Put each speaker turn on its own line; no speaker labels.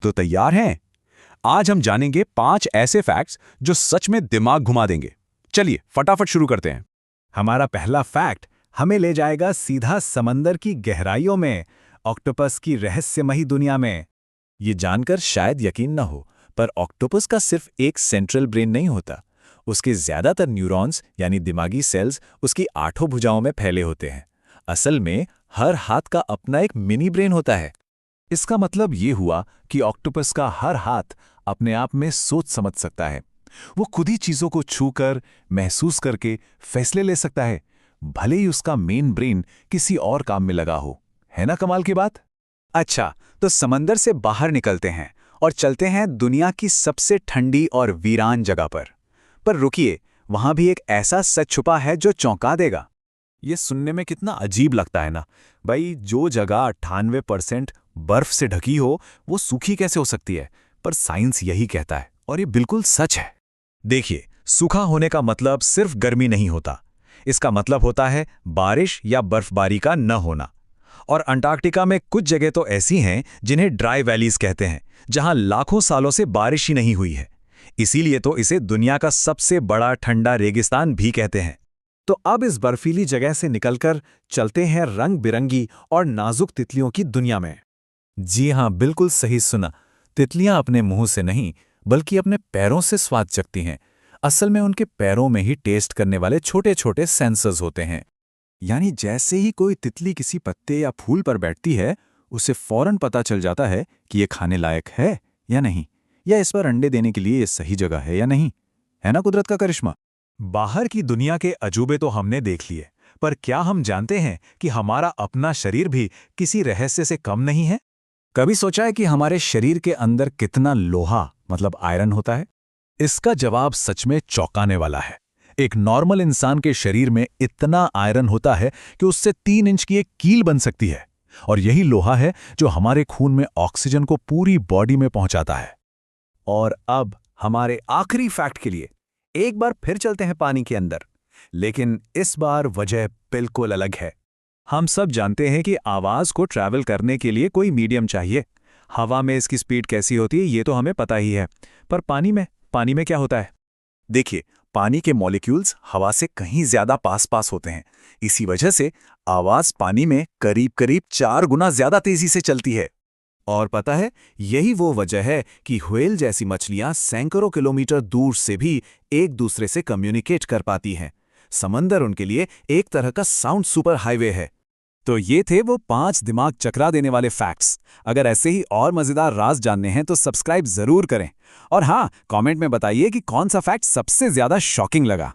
तो तैयार हैं? आज हम जानेंगे 5 ऐसे फैक्ट्स जो सच में दिमाग घुमा देंगे। चलिए फटाफट शुरू करते हैं।
हमारा पहला फैक्ट हमें ले जाएगा सीधा समंदर की गहराइयों में, ऑक्टोपस की रहस्यमयी दुनिया में।
ये जानकर शायद यकीन न हो, पर ऑक्टोपस का सिर्फ एक सेंट्रल ब्रेन नहीं होता। उसके ज्यादातर न्यूरॉन्स यानी दिमागी सेल्स उसकी 8 भुजाओं में फैले होते हैं। असल में हर हाथ का अपना एक मिनी ब्रेन होता है।
इसका मतलब ये हुआ कि ऑक्टोपस का हर हाथ अपने आप में सोच समझ सकता है। वो खुद ही चीजों को छूकर, महसूस करके फैसले ले सकता है, भले ही उसका मेन ब्रेन किसी और काम में लगा हो। है ना कमाल की बात?
अच्छा, तो समंदर से बाहर निकलते हैं और चलते हैं दुनिया की सबसे ठंडी और वीरान जगह पर। रुकिए, वहां भी एक ऐसा सच छुपा है जो चौंका देगा।
ये सुनने में कितना अजीब लगता है ना भाई, जो जगह 98% बर्फ से ढकी हो वो सूखी कैसे हो सकती है? पर साइंस यही कहता है और ये बिल्कुल सच है। देखिए, सूखा होने का मतलब सिर्फ गर्मी नहीं होता। इसका मतलब होता है बारिश या बर्फबारी का न होना। और अंटार्कटिका में कुछ जगह तो ऐसी हैं जिन्हें ड्राई वैलीज कहते हैं, जहां लाखों सालों से बारिश ही नहीं हुई है। इसीलिए तो इसे दुनिया का सबसे बड़ा ठंडा रेगिस्तान भी कहते हैं। तो अब इस बर्फीली जगह से निकलकर चलते हैं रंग बिरंगी और नाजुक तितलियों की दुनिया में। जी हां, बिल्कुल सही सुना। तितलियां अपने मुंह से नहीं बल्कि अपने पैरों से स्वाद चखती हैं। असल में उनके पैरों में ही टेस्ट करने वाले छोटे छोटे सेंसर्स होते हैं। यानी जैसे ही कोई तितली किसी पत्ते या फूल पर बैठती है, उसे फौरन पता चल जाता है कि ये खाने लायक है या नहीं, या इस पर अंडे देने के लिए ये सही जगह है या नहीं। है ना कुदरत का करिश्मा? बाहर की दुनिया के अजूबे तो हमने देख लिए, पर क्या हम जानते हैं कि हमारा अपना शरीर भी किसी रहस्य से कम नहीं है? कभी सोचा है कि हमारे शरीर के अंदर कितना लोहा मतलब आयरन होता है? इसका जवाब सच में चौंकाने वाला है। एक नॉर्मल इंसान के शरीर में इतना आयरन होता है कि उससे 3 इंच की एक कील बन सकती है। और यही लोहा है जो हमारे खून में ऑक्सीजन को पूरी बॉडी में पहुंचाता है। और अब हमारे आखिरी फैक्ट के लिए एक बार फिर चलते हैं पानी के अंदर, लेकिन इस बार वजह बिल्कुल अलग है। हम सब जानते हैं कि आवाज को ट्रैवल करने के लिए कोई मीडियम चाहिए। हवा में इसकी स्पीड कैसी होती है ये तो हमें पता ही है, पर पानी में क्या होता है? देखिए, पानी के मॉलिक्यूल्स हवा से कहीं ज्यादा पास होते हैं। इसी वजह से आवाज पानी में करीब करीब 4 गुना ज्यादा तेजी से चलती है। और पता है, यही वो वजह है कि व्हेल जैसी मछलियां सैकड़ों किलोमीटर दूर से भी एक दूसरे से कम्युनिकेट कर पाती हैं। समंदर उनके लिए एक तरह का साउंड सुपर हाईवे है। तो ये थे वो 5 दिमाग चकरा देने वाले फैक्ट्स। अगर ऐसे ही और मजेदार राज जानने हैं तो सब्सक्राइब जरूर करें। और हाँ, कमेंट में बताइए कि कौन सा फैक्ट सबसे ज्यादा शॉकिंग लगा।